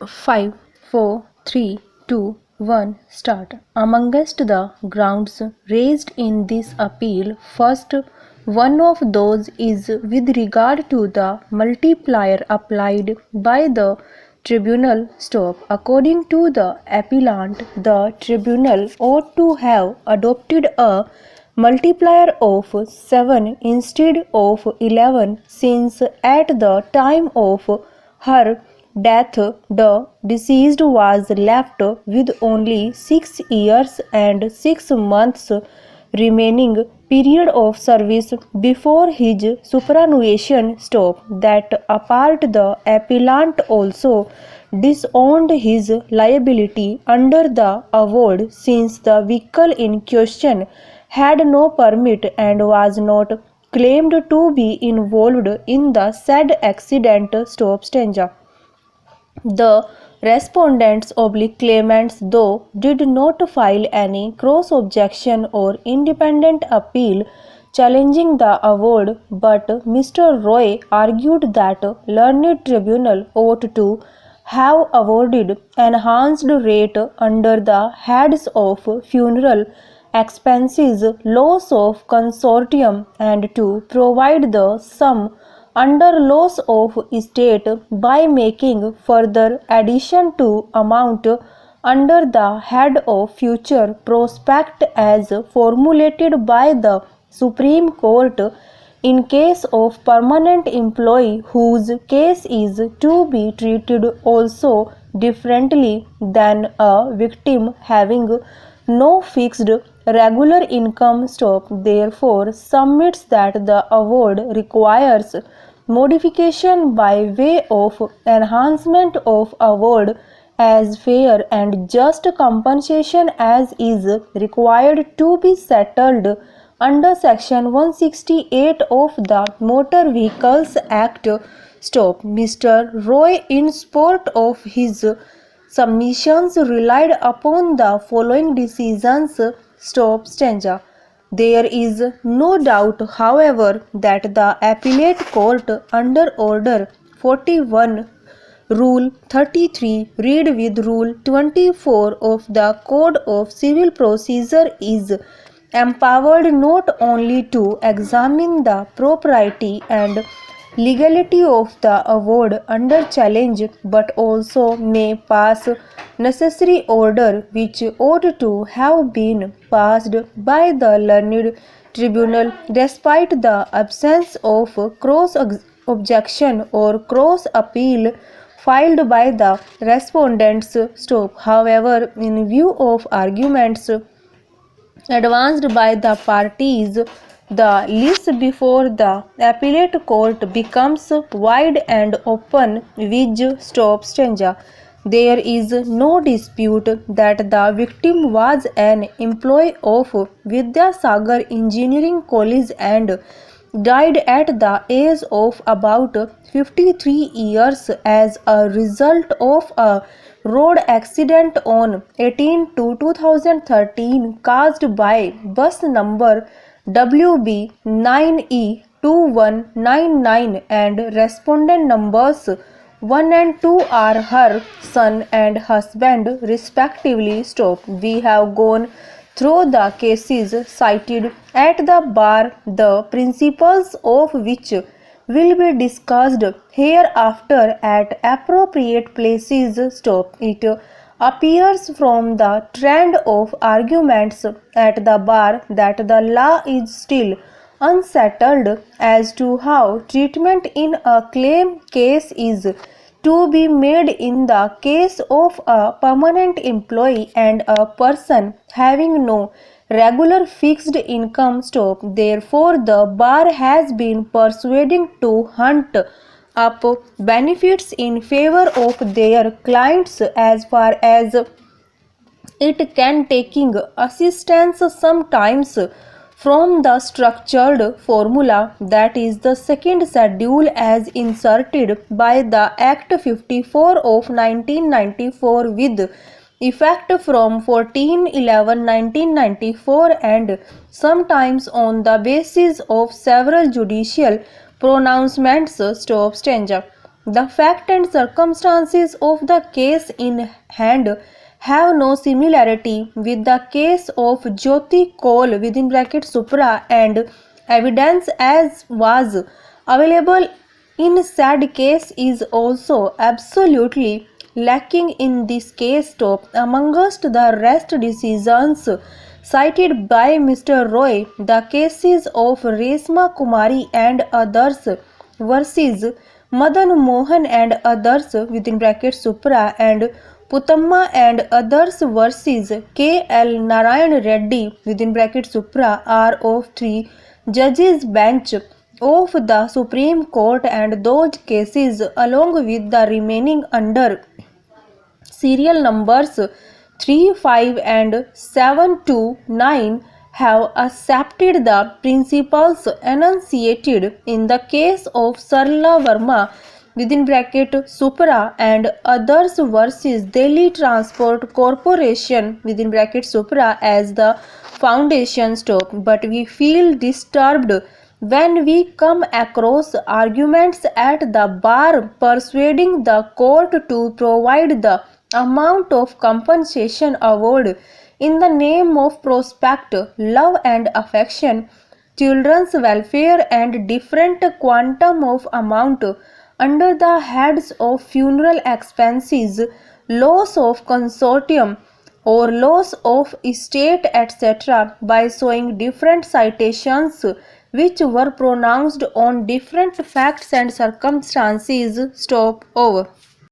5, 4, 3, 2, 1, start. Amongst the grounds raised in this appeal, first one of those is with regard to the multiplier applied by the tribunal. Stop. According to the appellant, the tribunal ought to have adopted a multiplier of 7 instead of 11, since at the time of her death the deceased was left with only 6 years and 6 months remaining period of service before his superannuation. Stop. That apart, the appellant also disowned his liability under the award, since the vehicle in question had no permit and was not claimed to be involved in the said accident. Stop. Stanza. The respondents claimants, though, did not file any cross objection or independent appeal challenging the award, but Mr. Roy argued that learned tribunal ought to have awarded enhanced rate under the heads of funeral expenses, loss of consortium, and to provide the sum under loss of estate by making further addition to amount under the head of future prospect as formulated by the Supreme Court in case of permanent employee whose case is to be treated also differently than a victim having no fixed regular income. Stop. Therefore submits that the award requires modification by way of enhancement of award as fair and just compensation as is required to be settled under section 168 of the Motor Vehicles Act. Stop. Mr. Roy, in support of his submissions, relied upon the following decisions. Stop. Stanza. There is no doubt, however, that the appellate court under order 41 Rule 33 read with Rule 24 of the Code of Civil Procedure is empowered not only to examine the propriety and legality of the award under challenge, but also may pass necessary order which ought to have been passed by the learned tribunal despite the absence of cross objection or cross appeal filed by the respondents. Stop. However, in view of arguments advanced by the parties, the list before the appellate court becomes wide and open. Which Stop. Stanza. There is no dispute that the victim was an employee of Vidyasagar Engineering College and died at the age of about 53 years as a result of a road accident on 18/2/2013 caused by bus number WB9E2199, and respondent numbers 1 and 2 are her son and husband respectively. Stop. We have gone through the cases cited at the bar, the principles of which will be discussed hereafter at appropriate places. Stop. It appears from the trend of arguments at the bar that the law is still unsettled as to how treatment in a claim case is to be made in the case of a permanent employee and a person having no regular fixed income. Stop. Therefore, the bar has been persuading to hunt up benefits in favor of their clients as far as it can, taking assistance sometimes from the structured formula that is the second schedule as inserted by the Act 54 of 1994 with effect from 14/11/1994 and sometimes on the basis of several judicial pronouncements. Stop. Stanza. The fact and circumstances of the case in hand have no similarity with the case of Jyoti Kaul (Supra) and evidence as was available in said case is also absolutely lacking in this case. Amongst the rest decisions cited by Mr. Roy, the cases of Resma Kumari and others versus Madan Mohan and others (Supra) and Putamma and others versus K.L. Narayan Reddy (Supra) are of 3 judges bench of the Supreme Court, and those cases along with the remaining under serial numbers 3, 5 and 7 to 9 have accepted the principles enunciated in the case of Sarla Verma (Supra) and others versus Delhi Transport Corporation (Supra) as the foundation. But we feel disturbed when we come across arguments at the bar persuading the court to provide the amount of compensation award in the name of prospect, love and affection, children's welfare and different quantum of amount under the heads of funeral expenses, loss of consortium or loss of estate, etc., by showing different citations which were pronounced on different facts and circumstances. Over.